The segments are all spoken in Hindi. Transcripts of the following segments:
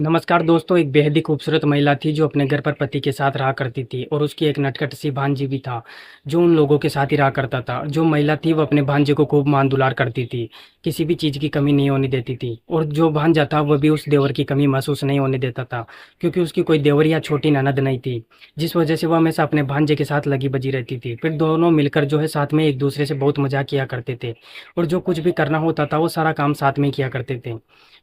नमस्कार दोस्तों, एक बेहद ही खूबसूरत महिला थी जो अपने घर पर पति के साथ रहा करती थी और उसकी एक नटखट सी भांजी भी था, जो उन लोगों के साथ ही रहा करता था। जो महिला थी वो अपने भांजे को खूब मान-दुलार करती थी, किसी भी चीज़ की कमी नहीं होने देती थी और जो भांजा था वह भी उस देवर की कमी महसूस नहीं होने देता था, क्योंकि उसकी कोई देवर या छोटी ननद नहीं थी, जिस वजह से वह हमेशा अपने भांजे के साथ लगी-बजी रहती थी। फिर दोनों मिलकर जो है साथ में एक-दूसरे से बहुत मज़ाक किया करते थे और जो कुछ भी करना होता था वो सारा काम साथ में किया करते थे।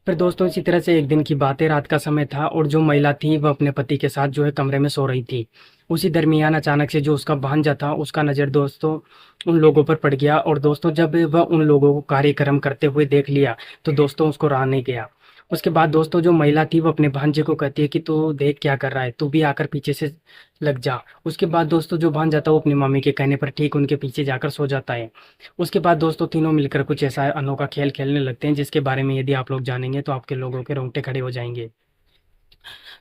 फिर दोस्तों इसी तरह से एक दिन की बात है, रात का समय था और जो महिला थी वह अपने पति के साथ जो है कमरे में सो रही थी। उसी दरमियान अचानक से जो उसका भांजा था उसका नज़र दोस्तों उन लोगों पर पड़ गया और दोस्तों जब वह उन लोगों को कार्यक्रम करते हुए देख लिया तो दोस्तों उसको रहा नहीं गया। उसके बाद दोस्तों जो महिला थी वो अपने भांजे को कहती है कि तू देख क्या कर रहा है, तू भी आकर पीछे से लग जा। उसके बाद दोस्तों जो भांजा था वो अपनी मम्मी के कहने पर ठीक उनके पीछे जाकर सो जाता है। उसके बाद दोस्तों तीनों मिलकर कुछ ऐसा अनोखा खेल खेलने लगते हैं जिसके बारे में यदि आप लोग जानेंगे तो आपके लोगों के रोंगटे खड़े हो जाएंगे।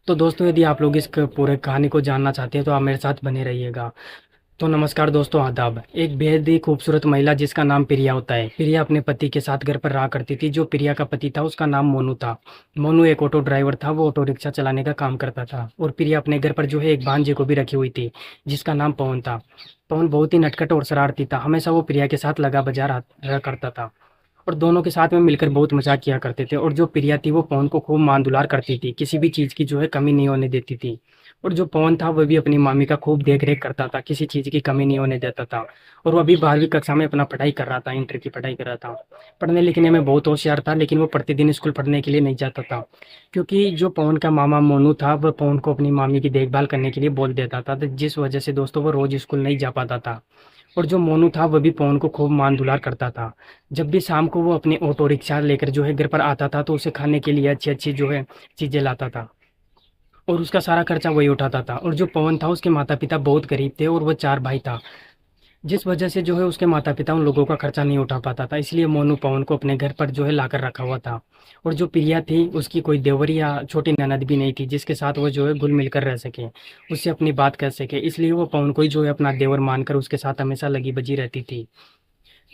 तो दोस्तों यदि आप लोग इस पूरे कहानी को जानना चाहते हैं तो आप मेरे साथ बने रहिएगा। तो नमस्कार दोस्तों, आदाब। एक बेहद ही खूबसूरत महिला जिसका नाम प्रिया होता है। प्रिया अपने पति के साथ घर पर रहा करती थी। जो प्रिया का पति था उसका नाम मोनू था। मोनू एक ऑटो ड्राइवर था, वो ऑटो रिक्शा चलाने का काम करता था और प्रिया अपने घर पर जो है एक भांजे को भी रखी हुई थी जिसका नाम पवन था। पवन बहुत ही नटखट और शरारती था, हमेशा वो प्रिया के साथ लगा बजा रहा करता था और दोनों के साथ में मिलकर बहुत मजाक किया करते थे। और जो प्रिया थी वो पवन को खूब मान दुलार करती थी, किसी भी चीज़ की जो है कमी नहीं होने देती थी। और जो पवन था वह भी अपनी मामी का खूब देख रेख करता था, किसी चीज़ की कमी नहीं होने देता था। और वो अभी 12वीं कक्षा में अपना पढ़ाई कर रहा था, इंटर की पढ़ाई कर रहा था। पढ़ने लिखने में बहुत होशियार था, लेकिन वो प्रतिदिन स्कूल पढ़ने के लिए नहीं जाता था, क्योंकि जो पवन का मामा मोनू था वह पवन को अपनी मामी की देखभाल करने के लिए बोल देता था, तो जिस वजह से दोस्तों वो रोज स्कूल नहीं जा पाता था। और जो मोनू था वह भी पवन को खूब मान दुलार करता था। जब भी शाम को वो अपनी ऑटो रिक्शा लेकर जो है घर पर आता था तो उसे खाने के लिए अच्छी अच्छी जो है चीज़ें लाता था और उसका सारा खर्चा वही उठाता था। और जो पवन था उसके माता पिता बहुत गरीब थे और वह 4 भाई था, जिस वजह से जो है उसके माता पिता उन लोगों का खर्चा नहीं उठा पाता था, इसलिए मोनू पवन को अपने घर पर जो है लाकर रखा हुआ था। और जो प्रिया थी उसकी कोई देवर या छोटी ननद भी नहीं थी जिसके साथ वो जो है घुल मिलकर रह सके, उससे अपनी बात कर सके, इसलिए वो पवन को ही जो है अपना देवर मानकर उसके साथ हमेशा लगी बजी रहती थी।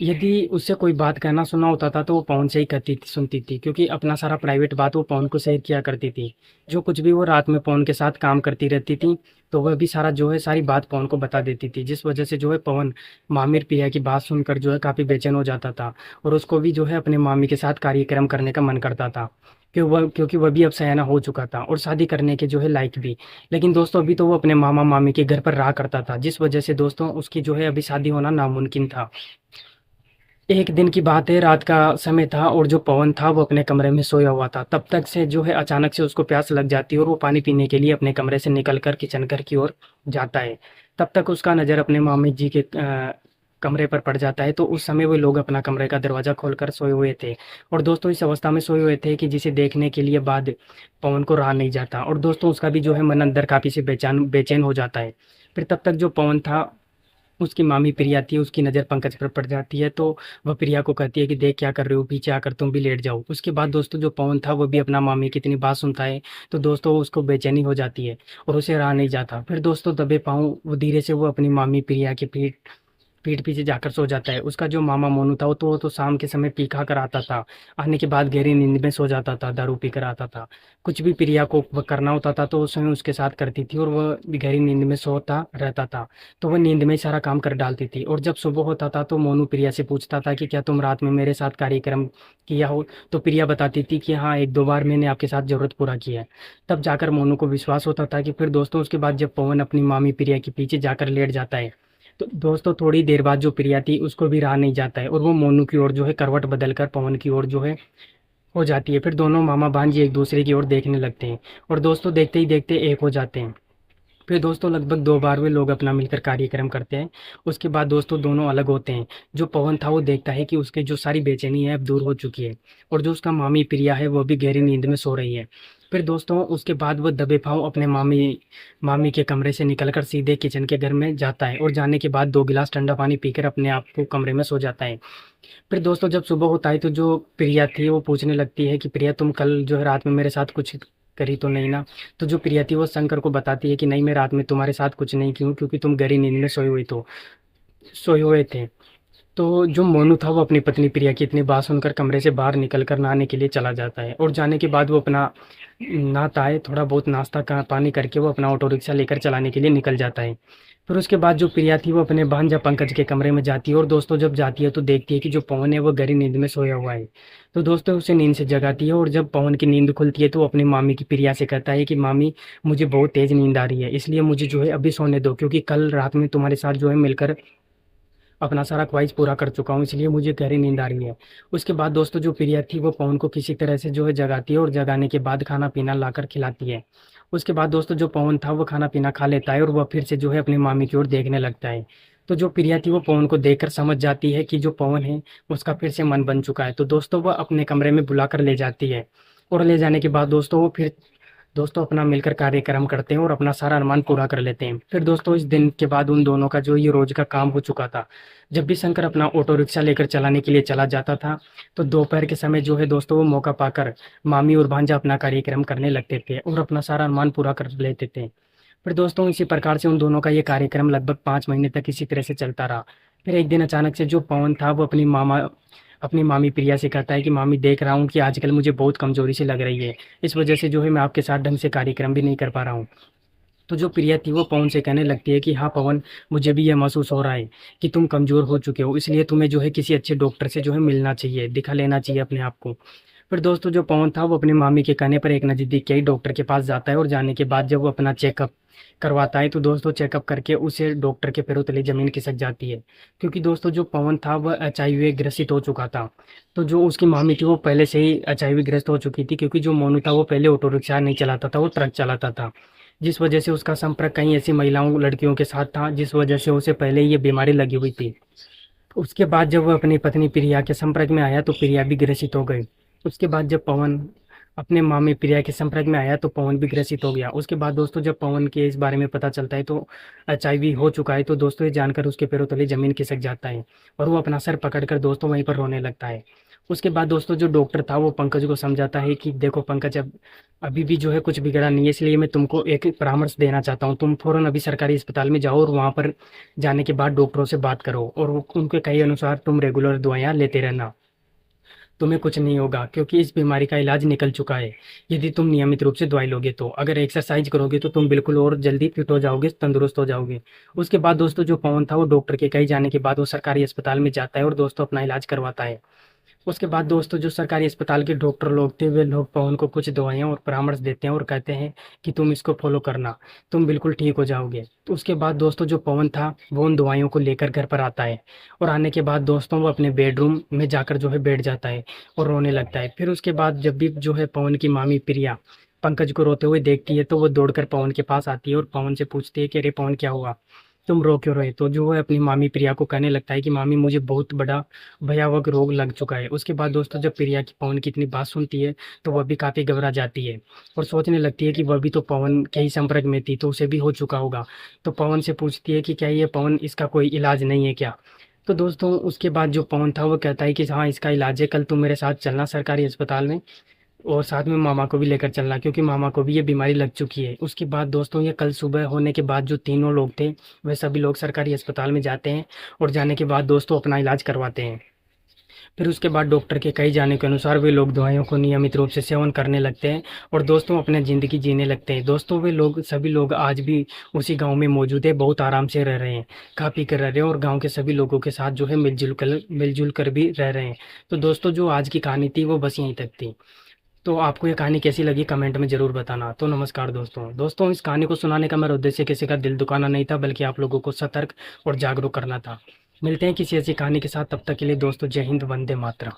यदि उससे कोई बात कहना सुनना होता था तो वो पवन से ही कहती थी, सुनती थी, क्योंकि अपना सारा प्राइवेट बात वो पवन को शेयर किया करती थी। जो कुछ भी वो रात में पवन के साथ काम करती रहती थी तो वह भी सारा जो है सारी बात पवन को बता देती थी, जिस वजह से जो है पवन मामिर प्रिया की बात सुनकर जो है काफ़ी बेचैन हो जाता था और उसको भी जो है अपने मामी के साथ कार्यक्रम करने का मन करता था, क्योंकि वह भी अब सयाना हो चुका था और शादी करने के जो है लायक भी। लेकिन दोस्तों अभी तो वो अपने मामा मामी के घर पर रहा करता था, जिस वजह से दोस्तों उसकी जो है अभी शादी होना नामुमकिन था। एक दिन की बात है, रात का समय था और जो पवन था वो अपने कमरे में सोया हुआ था। तब तक से जो है अचानक से उसको प्यास लग जाती है और वो पानी पीने के लिए अपने कमरे से निकलकर किचन घर की ओर जाता है। तब तक उसका नज़र अपने मामी जी के कमरे पर पड़ जाता है, तो उस समय वो लोग अपना कमरे का दरवाज़ा खोलकर सोए हुए थे और दोस्तों इस अवस्था में सोए हुए थे कि जिसे देखने के लिए बाद पवन को रहा नहीं जाता और दोस्तों उसका भी जो है मन अंदर काफ़ी से बेचैन बेचैन हो जाता है। फिर तब तक जो पवन था, उसकी मामी प्रिया थी, उसकी नज़र पंकज पर पड़ जाती है, तो वह प्रिया को कहती है कि देख क्या कर रहे हो, पीछे आकर तुम भी लेट जाओ। उसके बाद दोस्तों जो पवन था वो भी अपना मामी की इतनी बात सुनता है, तो दोस्तों उसको बेचैनी हो जाती है और उसे रहा नहीं जाता। फिर दोस्तों दबे पाँव वो धीरे से वो अपनी मामी प्रिया की पीठ पीठ पीछे जाकर सो जाता है। उसका जो मामा मोनू था वो तो शाम के समय पी खा कर आता था, आने के बाद गहरी नींद में सो जाता था, दारू पी कर आता था। कुछ भी प्रिया को वह करना होता था तो उस समय उसके साथ करती थी और वह गहरी नींद में सोता रहता था, तो वह नींद में ही सारा काम कर डालती थी। और जब सुबह होता था तो मोनू प्रिया से पूछता था कि क्या तुम रात में मेरे साथ कार्यक्रम किया हो, तो प्रिया बताती थी कि हाँ, 1-2 बार मैंने आपके साथ ज़रूरत पूरा किया है। तब जाकर मोनू को विश्वास होता था कि फिर दोस्तों उसके बाद जब पवन अपनी मामी प्रिया के पीछे जाकर लेट जाता है, तो दोस्तों थोड़ी देर बाद जो प्रिया थी उसको भी रहा नहीं जाता है और वो मोनू की ओर जो है करवट बदलकर पवन की ओर जो है हो जाती है। फिर दोनों मामा भांजी एक दूसरे की ओर देखने लगते हैं और दोस्तों देखते ही देखते एक हो जाते हैं। फिर दोस्तों लगभग 2 बार वे लोग अपना मिलकर कार्यक्रम करते हैं। उसके बाद दोस्तों दोनों अलग होते हैं। जो पवन था वो देखता है कि उसकी जो सारी बेचैनी है अब दूर हो चुकी है और जो उसका मामी प्रिया है वो भी गहरी नींद में सो रही है। फिर दोस्तों उसके बाद वो दबे पाँव अपने मामी मामी के कमरे से निकलकर सीधे किचन के घर में जाता है और जाने के बाद 2 गिलास ठंडा पानी पीकर अपने आप को कमरे में सो जाता है। फिर दोस्तों जब सुबह होता है तो जो प्रिया थी वो पूछने लगती है कि प्रिया तुम कल जो है रात में मेरे साथ कुछ करी तो नहीं ना? तो जो प्रिया थी वो शंकर को बताती है कि नहीं, मैं रात में तुम्हारे साथ कुछ नहीं की हूँ, क्योंकि तुम गहरी नींद में सोए हुए थे। तो जो मोनू था वो अपनी पत्नी प्रिया की इतनी बात सुनकर कमरे से बाहर निकलकर नहाने के लिए चला जाता है और जाने के बाद वो अपना नहाता है, थोड़ा बहुत नाश्ता का पानी करके वो अपना ऑटो रिक्शा लेकर चलाने के लिए निकल जाता है। फिर उसके बाद जो प्रिया थी वो अपने भांजा पंकज के कमरे में जाती है और दोस्तों जब जाती है तो देखती है कि जो पवन है वो गहरी नींद में सोया हुआ है। तो दोस्तों उसे नींद से जगाती है और जब पवन की नींद खुलती है तो वो अपनी मामी की प्रिया से कहता है कि मामी, मुझे बहुत तेज नींद आ रही है, इसलिए मुझे जो है अभी सोने दो, क्योंकि कल रात में तुम्हारे साथ जो है मिलकर अपना सारा ख्वाहिश पूरा कर चुका हूँ, इसलिए मुझे गहरी नींद आ रही है। उसके बाद दोस्तों जो प्रिया थी वो पवन को किसी तरह से जो है जगाती है और जगाने के बाद खाना पीना लाकर खिलाती है। उसके बाद दोस्तों जो पवन था वो खाना पीना खा लेता है और वह फिर से जो है अपनी मामी की ओर देखने लगता है। तो जो प्रिया थी वो पवन को देखकर समझ जाती है कि जो पवन है उसका फिर से मन बन चुका है। तो दोस्तों वह अपने कमरे में बुलाकर ले जाती है और ले जाने के बाद दोस्तों वो फिर दोस्तों अपना मिलकर कार्यक्रम करते हैं और अपना सारा अरमान पूरा कर लेते हैं। फिर दोस्तों इस दिन के बाद उन दोनों का जो ये रोज का काम हो चुका था। जब भी शंकर अपना ऑटो रिक्शा लेकर चलाने के लिए चला जाता था तो दोपहर के समय जो है दोस्तों वो मौका पाकर मामी और भांजा अपना कार्यक्रम करने लगते थे और अपना सारा अरमान पूरा कर लेते थे। फिर दोस्तों इसी प्रकार से उन दोनों का ये कार्यक्रम लगभग 5 महीने तक इसी तरह से चलता रहा। फिर एक दिन अचानक से जो पवन था वो अपनी मामी प्रिया से कहता है कि मामी, देख रहा हूँ कि आजकल मुझे बहुत कमजोरी सी लग रही है, इस वजह से जो है मैं आपके साथ ढंग से कार्यक्रम भी नहीं कर पा रहा हूँ। तो जो प्रिया थी वो पवन से कहने लगती है कि हाँ पवन, मुझे भी ये महसूस हो रहा है कि तुम कमज़ोर हो चुके हो, इसलिए तुम्हें जो है किसी अच्छे डॉक्टर से जो है मिलना चाहिए, दिखा लेना चाहिए अपने आप को। फिर दोस्तों जो पवन था वो अपनी मामी के कहने पर एक नज़दीक के ही डॉक्टर के पास जाता है और जाने के बाद जब वो अपना चेकअप करवाता है तो दोस्तों चेकअप करके उसे डॉक्टर के पैरों तले ज़मीन खिसक जाती है, क्योंकि दोस्तों जो पवन था वह एचआईवी ग्रसित हो चुका था। तो जो उसकी मामी थी वो पहले से ही एचआईवी ग्रस्त हो चुकी थी, क्योंकि जो मोनू था वो पहले ऑटो रिक्शा नहीं चलाता था, वो ट्रक चलाता था, जिस वजह से उसका संपर्क कई ऐसी महिलाओं लड़कियों के साथ था जिस वजह से उसे पहले ही ये बीमारी लगी हुई थी। उसके बाद जब वह अपनी पत्नी प्रिया के संपर्क में आया तो प्रिया भी ग्रसित हो गई। उसके बाद जब पवन अपने मामी प्रिया के संपर्क में आया तो पवन भी ग्रसित हो गया। उसके बाद दोस्तों जब पवन के इस बारे में पता चलता है तो एचआईवी हो चुका है, तो दोस्तों ये जानकर उसके पैरों तले जमीन खिसक जाता है और वो अपना सर पकड़कर दोस्तों वहीं पर रोने लगता है। उसके बाद दोस्तों जो डॉक्टर था वो पंकज को समझाता है कि देखो पंकज, अब अभी भी जो है कुछ बिगड़ा नहीं है, इसलिए मैं तुमको एक परामर्श देना चाहता हूँ, तुम फौरन अभी सरकारी अस्पताल में जाओ और वहाँ पर जाने के बाद डॉक्टरों से बात करो और उनके कहे अनुसार तुम रेगुलर दवाइयाँ लेते रहना, तुम्हें कुछ नहीं होगा, क्योंकि इस बीमारी का इलाज निकल चुका है। यदि तुम नियमित रूप से दवाई लोगे तो, अगर एक्सरसाइज करोगे तो तुम बिल्कुल और जल्दी फिट हो जाओगे, तंदुरुस्त हो जाओगे। उसके बाद दोस्तों जो पवन था वो डॉक्टर के कहीं जाने के बाद वो सरकारी अस्पताल में जाता है और दोस्तों अपना इलाज करवाता है। उसके बाद दोस्तों जो सरकारी अस्पताल के डॉक्टर लोग थे वे लोग पवन को कुछ दवाइयाँ और परामर्श देते हैं और कहते हैं कि तुम इसको फॉलो करना, तुम बिल्कुल ठीक हो जाओगे। तो उसके बाद दोस्तों जो पवन था वो उन दवाइयों को लेकर घर पर आता है और आने के बाद दोस्तों वो अपने बेडरूम में जाकर जो है बैठ जाता है और रोने लगता है। फिर उसके बाद जब भी जो है पवन की मामी प्रिया पंकज को रोते हुए देखती है तो वो दौड़कर पवन के पास आती है और पवन से पूछती है कि अरे पवन, क्या हुआ, तुम रो क्यों रहे? तो जो है अपनी मामी प्रिया को कहने लगता है कि मामी, मुझे बहुत बड़ा भयावह रोग लग चुका है। उसके बाद दोस्तों जब प्रिया की पवन की इतनी बात सुनती है तो वह भी काफ़ी घबरा जाती है और सोचने लगती है कि वह भी तो पवन के ही संपर्क में थी तो उसे भी हो चुका होगा। तो पवन से पूछती है कि क्या ये पवन, इसका कोई इलाज नहीं है क्या? तो दोस्तों उसके बाद जो पवन था वो कहता है कि हाँ इसका इलाज है, कल तुम मेरे साथ चलना सरकारी अस्पताल में और साथ में मामा को भी लेकर चलना, क्योंकि मामा को भी ये बीमारी लग चुकी है। उसके बाद दोस्तों ये कल सुबह होने के बाद जो तीनों लोग थे वे सभी लोग सरकारी अस्पताल में जाते हैं और जाने के बाद दोस्तों अपना इलाज करवाते हैं। फिर उसके बाद डॉक्टर के कहे जाने के अनुसार वे लोग दवाइयों को नियमित रूप से सेवन करने लगते हैं और दोस्तों अपने ज़िंदगी जीने लगते हैं। दोस्तों वे लोग सभी लोग आज भी उसी गांव में मौजूद है, बहुत आराम से रह रहे हैं, खा पी कर रह रहे हैं और गांव के सभी लोगों के साथ जो है मिलजुल कर भी रह रहे हैं। तो दोस्तों जो आज की कहानी थी वो बस यहीं तक थी। तो आपको ये कहानी कैसी लगी कमेंट में ज़रूर बताना। तो नमस्कार दोस्तों, इस कहानी को सुनाने का मेरा उद्देश्य किसी का दिल दुखाना नहीं था, बल्कि आप लोगों को सतर्क और जागरूक करना था। मिलते हैं किसी ऐसी कहानी के साथ, तब तक के लिए दोस्तों जय हिंद, वंदे मातरम।